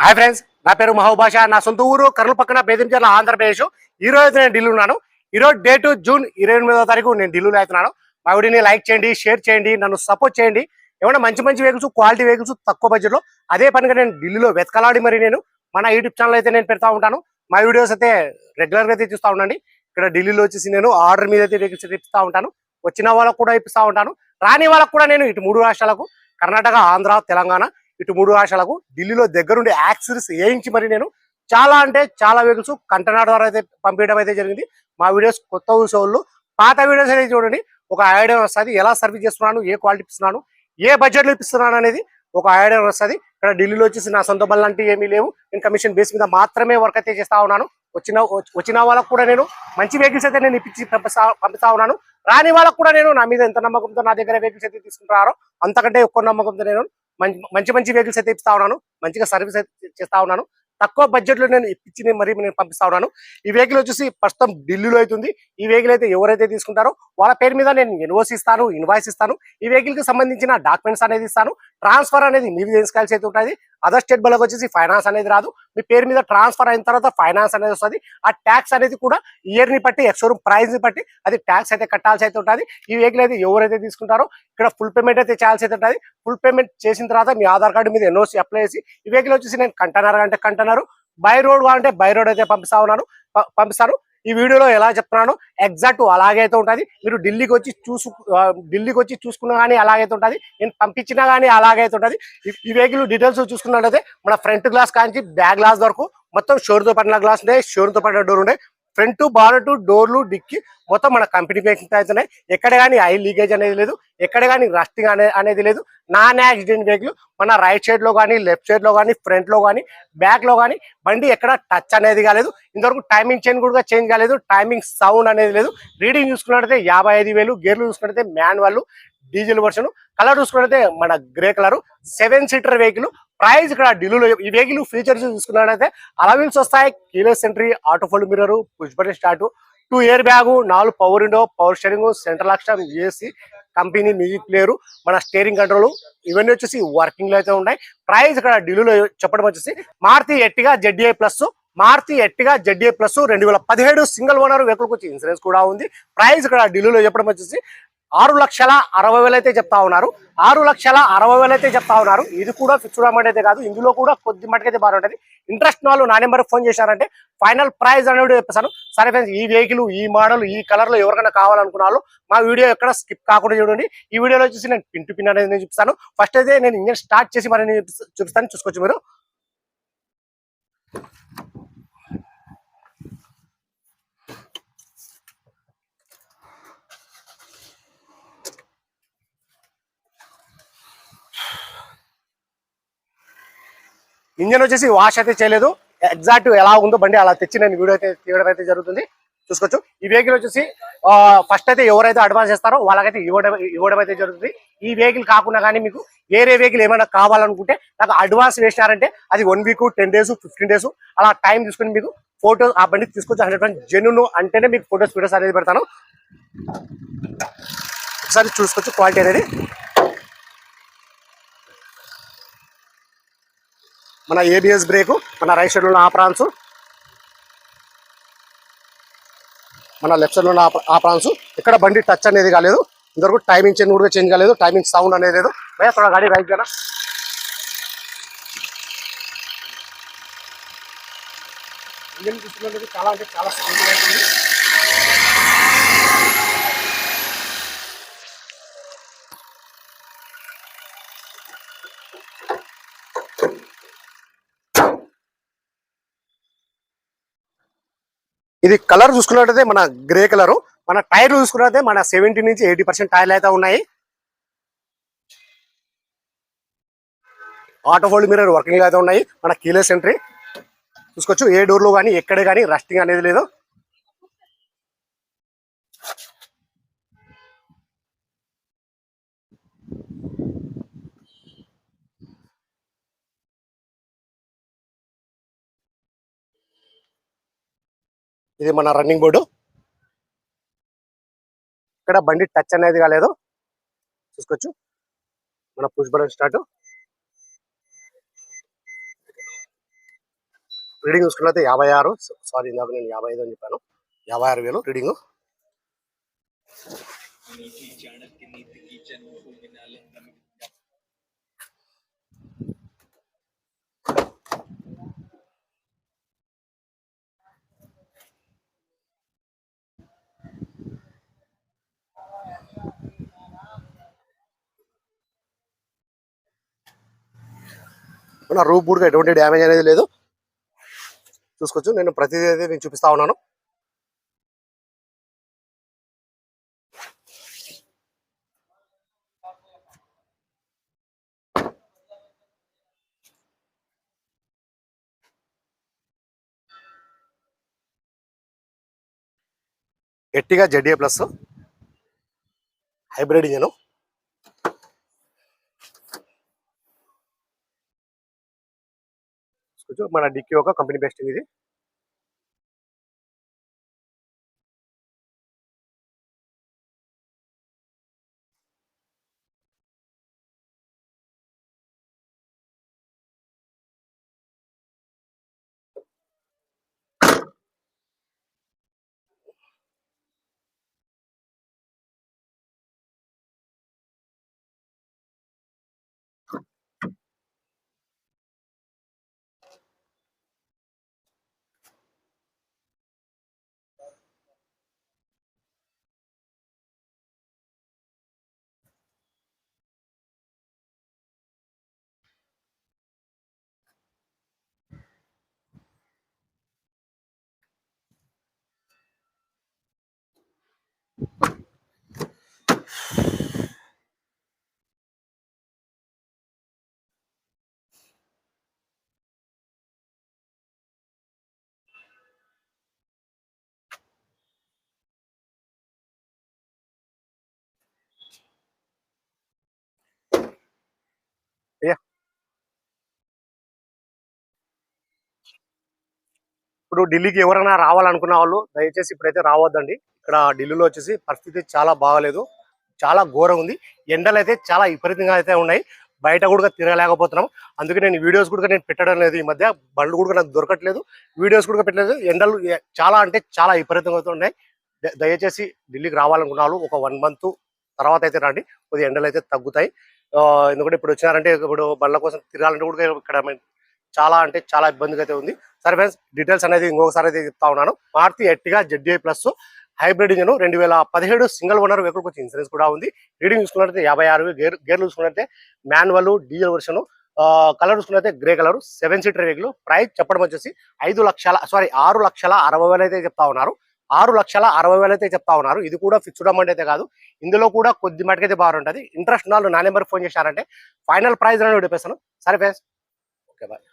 Hi friends, నా పేరు మహోభాష. నా సొంత ఊరు కర్నూలు పక్కన బేదంచెర్ల, ఆంధ్రప్రదేశ్. ఈ రోజు నేను ఢిల్లీ ఉన్నాను. ఈ రోజు డేట్ జూన్ 28వ తారీఖు నేను ఢిల్లీలో అవుతున్నాను. మా వీడియోని లైక్ చేయండి, షేర్ చేయండి, నన్ను సపోర్ట్ చేయండి. ఏమైనా మంచి మంచి వెహికల్స్, క్వాలిటీ వెహికల్స్ తక్కువ బడ్జెట్లో అదే పనిగా నేను ఢిల్లీలో వెతకలాడి మరి నేను మన యూట్యూబ్ ఛానల్ అయితే నేను పెడతా ఉంటాను. మా వీడియోస్ అయితే రెగ్యులర్గా అయితే చూస్తూ ఉండండి. ఇక్కడ ఢిల్లీలో వచ్చేసి నేను ఆర్డర్ మీద అయితే వెహికల్స్ అయితే ఇప్పిస్తూ ఉంటాను. వచ్చిన వాళ్ళకు కూడా ఇప్పిస్తూ ఉంటాను. రాని వాళ్ళకు కూడా నేను ఇటు 3 రాష్ట్రాలకు, కర్ణాటక, ఆంధ్ర, తెలంగాణ, ఇటు 3 రాష్ట్రాలకు ఢిల్లీలో దగ్గరుండి యాక్సెస్ వేయించి మరి నేను చాలా అంటే చాలా వెహికల్స్ కంటైనర్ ద్వారా అయితే పంపించడం అయితే జరిగింది. మా వీడియోస్ కొత్త చూసేవాళ్ళు పాత వీడియోస్ అయితే చూడండి, ఒక ఐడియా వస్తుంది. ఎలా సర్వీస్ చేస్తున్నాను, ఏ క్వాలిటీ ఇస్తున్నాను, ఏ బడ్జెట్లో ఇప్పిస్తున్నాను అనేది ఒక ఐడియా వస్తుంది. ఇక్కడ ఢిల్లీలో వచ్చేసి నా సొంత బళ్ళు అంటే ఏమీ లేవు. నేను కమిషన్ బేస్ మీద మాత్రమే వర్క్ అయితే చేస్తా ఉన్నాను. వచ్చిన వాళ్ళకు కూడా నేను మంచి వెహికల్స్ అయితే నేను ఇప్పించి పంపిస్తా ఉన్నాను. రాని వాళ్ళకు కూడా నేను నా మీద ఎంత నమ్మకంతో నా దగ్గర వెహికల్స్ అయితే తీసుకుంటారో అంతకంటే ఎక్కువ నమ్మకంతో నేను మంచి మంచి వెహికల్స్ అయితే ఇస్తా ఉన్నాను. మంచిగా సర్వీస్ అయితే చేస్తా ఉన్నాను. తక్కువ బడ్జెట్ లో నేను ఇప్పించి మరి నేను పంపిస్తా ఉన్నాను. ఈ వెహికల్ వచ్చేసి ప్రస్తుతం ఢిల్లీలో అవుతుంది. ఈ వెహికల్ అయితే ఎవరైతే తీసుకుంటారో వాళ్ళ పేరు మీద నేను ఎన్ఓసి ఇస్తాను, ఇన్వాయిస్ ఇస్తాను. ఈ వెహికల్ కి సంబంధించిన డాక్యుమెంట్స్ అనేది ఇస్తాను. ట్రాన్స్ఫర్ అనేది మీరు చేసుకోవాల్సి అయితే ఉంటుంది. అదర్ స్టేట్ బళ్ళకి వచ్చేసి ఫైనాన్స్ అనేది రాదు. మీ పేరు మీద ట్రాన్స్ఫర్ అయిన తర్వాత ఫైనాన్స్ అనేది వస్తుంది. ఆ ట్యాక్స్ అనేది కూడా ఇయర్ ని బట్టి, ఎక్స్షోరూమ్ ప్రైస్ ని బట్టి అది ట్యాక్స్ అయితే కట్టాల్సి అయితే ఉంటుంది. ఈ వెహికల్ అయితే ఎవరైతే తీసుకుంటారో ఇక్కడ ఫుల్ పేమెంట్ అయితే చేయాల్సి అయితే ఉంటుంది. ఫుల్ పేమెంట్ చేసిన తర్వాత మీ ఆధార్ కార్డు మీద ఎన్ఓసి అప్లై చేసి ఈ వెహికల్ వచ్చేసి నేను కంటైనర్ అంటే కంటైనర్, బై రోడ్ అంటే బై రోడ్ అయితే పంపిస్తాను. ఈ వీడియోలో ఎలా చెప్తున్నాను ఎగ్జాక్ట్ అలాగైతే ఉంటుంది. మీరు ఢిల్లీకి వచ్చి చూసుకున్నా కానీ అలాగైతే ఉంటుంది. నేను పంపించినా కానీ అలాగైతే ఉంటుంది. ఈ వెహికల్ డీటెయిల్స్ చూసుకున్నట్లయితే మన ఫ్రంట్ గ్లాస్ కానీ బ్యాక్ గ్లాస్ వరకు మొత్తం షోర్తో పడిన గ్లాస్ ఉండే, షోర్తో పడిన డోర్ ఉండే, ఫ్రంట్ బానెట్, డోర్లు, డిక్కి మొత్తం మన కంపెనీ వెహికల్స్ అవుతున్నాయి. ఎక్కడ కానీ ఆయిల్ లీకేజ్ అనేది లేదు, ఎక్కడ కానీ రస్టింగ్ అనేది లేదు. Non accident vehicle. మన రైట్ సైడ్ లో కానీ, లెఫ్ట్ సైడ్ లో కానీ, ఫ్రంట్ లో కానీ, బ్యాక్ లో కానీ బండి ఎక్కడ టచ్ అనేది కాలేదు. ఇంతవరకు టైమింగ్ చైన్ కూడా చేంజ్ కాలేదు. టైమింగ్ సౌండ్ అనేది లేదు. రీడింగ్ చూసుకున్నట్టయితే 55,000. గేర్లు చూసుకున్నట్టయితే మాన్యువల్ డీజిల్ వర్షన్. కలర్ చూసుకున్నట్టయితే మన grey colour 7 seater vehicle. Price ఇక్కడ ఢిల్లీలో ఈ వెహికల్ ఫీచర్స్ చూసుకున్నట్టయితే అలవిల్స్ వస్తాయి, keyless entry, auto fold mirror, push button start, 2 air bag, 4 power window, power steering, central lock, AC, company music player, మన steering control ఇవన్నీ వచ్చేసి వర్కింగ్ లో అయితే ఉన్నాయి. ప్రైస్ ఇక్కడ ఢిల్లీలో చెప్పడం వచ్చేసి Maruti Ertiga ZDI plus, 2017 single owner vehicle వచ్చి ఇన్సూరెన్స్ కూడా ఉంది. ప్రైస్ ఇక్కడ ఢిల్లీలో చెప్పడం వచ్చేసి 6,60,000 అయితే చెప్తా ఉన్నారు. 6,60,000 అయితే చెప్తా ఉన్నారు. ఇది కూడా ఫిక్స్డ్ అమౌంట్ అయితే కాదు, ఇందులో కూడా కొద్ది మటుకైతే బాగుంటుంది. ఇంట్రెస్ట్ వాళ్ళు నా నెంబర్ ఫోన్ చేశారంటే ఫైనల్ ప్రైస్ అనేది చెప్పేసాను. సరే ఫ్రెండ్స్, ఈ వెహికల్, ఈ మోడల్, ఈ కలర్ లో ఎవరికైనా కావాలనుకున్నాను మా వీడియో ఎక్కడ స్కిప్ కాకుండా చూడండి. ఈ వీడియోలో వచ్చేసి నేను పిన్ టు పిన్ అనేది నేను చూపిస్తాను. ఫస్ట్ అయితే నేను ఇంజన్ స్టార్ట్ చేసి మరి చూపిస్తాను, చూసుకోవచ్చు మీరు. ఇంజన్ వచ్చేసి వాష్ అయితే చేయలేదు. ఎగ్జాక్ట్ ఎలా ఉందో బండి అలా తెచ్చి నేను వీడియో అయితే తీయడం అయితే జరుగుతుంది, చూసుకోవచ్చు. ఈ వెహికల్ వచ్చేసి ఫస్ట్ అయితే ఎవరైతే అడ్వాన్స్ చేస్తారో వాళ్ళకైతే ఇవ్వడం అయితే జరుగుతుంది. ఈ వెహికల్ కాకుండా కానీ మీకు వేరే వెహికల్ ఏమైనా కావాలనుకుంటే నాకు అడ్వాన్స్ వేసినారంటే అది 1 వీక్, 10 days, 15 days అలా టైం తీసుకుని మీకు ఫోటో ఆ బండి తీసుకొచ్చి 100% జెన్యూన్ అంటేనే మీకు ఫోటోస్, వీడియోస్ అనేది పెడతాను. ఒకసారి చూసుకోవచ్చు క్వాలిటీ అనేది. మన ABS బ్రేక్, మన రైట్ సైడ్ ఉన్న ఆప్రాన్స్, మన లెఫ్ట్ సైడ్ ఉన్న ఆప్రాన్స్. ఇక్కడ బండి టచ్ అనేది కాలేదు. ఇంతవరకు టైమింగ్ చైన్ కూడా చేంజ్ కాలేదు. టైమింగ్ సౌండ్ అనేది లేదు. భయ్యా గాడి రైట్ కదా. ఇంజన్ చూసుకున్నది చాలా అంటే చాలా సౌండ్ అవుతుంది. ఇది కలర్ చూసుకున్నట్టయితే మన గ్రే కలర్. మన టైర్లు చూసుకున్నట్లయితే మన 70 నుంచి 80% టైర్లు అయితే ఉన్నాయి. ఆటో ఫోల్డ్ మిర్రర్ వర్కింగ్ అయితే ఉన్నాయి. మన కీలెస్ ఎంట్రీ చూసుకోవచ్చు. ఏ డోర్లో కానీ ఎక్కడ కానీ రస్టింగ్ అనేది లేదు. ఇది మన రన్నింగ్ బోర్డు. ఇక్కడ బండి టచ్ అనేది కాలేదు, చూసుకోవచ్చు. మన పుష్ బటన్ స్టార్ట్, రీడింగ్ చూసుకున్నట్లయితే 56, సారీ ఇందాక నేను 55 అని చెప్పాను, 56,000 రీడింగ్. నా రూప్ బూట్గా ఎటువంటి డ్యామేజ్ అనేది లేదు, చూసుకోవచ్చు. నేను ప్రతిదీ అయితే నేను చూపిస్తా ఉన్నాను. ఎట్టిగా జెడ్ఏ ప్లస్ హైబ్రిడ్ ఇంజన్, మన డిక్కీ ఒక కంపెనీ బెస్ట్ ఇది. ఇప్పుడు ఢిల్లీకి ఎవరైనా రావాలనుకున్న వాళ్ళు దయచేసి ఇప్పుడైతే రావద్దండి. ఇక్కడ ఢిల్లీలో వచ్చేసి పరిస్థితి చాలా బాగాలేదు, చాలా ఘోరం ఉంది. ఎండలు అయితే చాలా విపరీతంగా అయితే ఉన్నాయి, బయట కూడా తిరగలేకపోతున్నాం. అందుకే నేను వీడియోస్ కూడా నేను పెట్టడం లేదు, ఈ మధ్య బండ్లు కూడా నాకు దొరకట్లేదు, వీడియోస్ కూడా పెట్టలేదు. ఎండలు చాలా అంటే చాలా విపరీతంగా అయితే ఉన్నాయి. దయచేసి ఢిల్లీకి రావాలనుకున్న వాళ్ళు ఒక 1 month తర్వాత అయితే రండి, కొద్దిగా ఎండలు అయితే తగ్గుతాయి. ఎందుకంటే ఇప్పుడు వచ్చినారంటే ఇప్పుడు బండ్ల కోసం తిరగాలంటే కూడా ఇక్కడ చాలా అంటే చాలా ఇబ్బందిగా అయితే ఉంది. సరే ఫ్రెండ్స్, డీటెయిల్స్ అనేది ఇంకొకసారి అయితే చెప్తా ఉన్నాను. Maruti Ertiga ZDI plus hybrid engine 2017 single owner vehicle వచ్చి ఇన్సూరెన్స్ కూడా ఉంది. రీడింగ్ చూసుకున్నట్లయితే 56, గేర్లు చూసుకున్నట్లయితే మాన్యువల్ డీజిల్ వర్షన్, కలర్ చూసుకున్నట్లయితే grey colour, 7 seater vehicle. Price చెప్పడం వచ్చేసి 6,60,000 అయితే చెప్తా ఉన్నారు. 6,60,000 అయితే చెప్తా ఉన్నారు. ఇది కూడా ఫిక్స్డ్ అమౌంట్ అయితే కాదు, ఇందులో కూడా కొద్ది మటుకైతే బాగుంటుంది. ఇంట్రెస్ట్ ఉన్న వాళ్ళు నా నెంబర్ ఫోన్ చేశారంటే ఫైనల్ ప్రైస్ అని చెప్పేస్తాను. సరే ఫ్రెండ్స్, ఓకే బాయ్.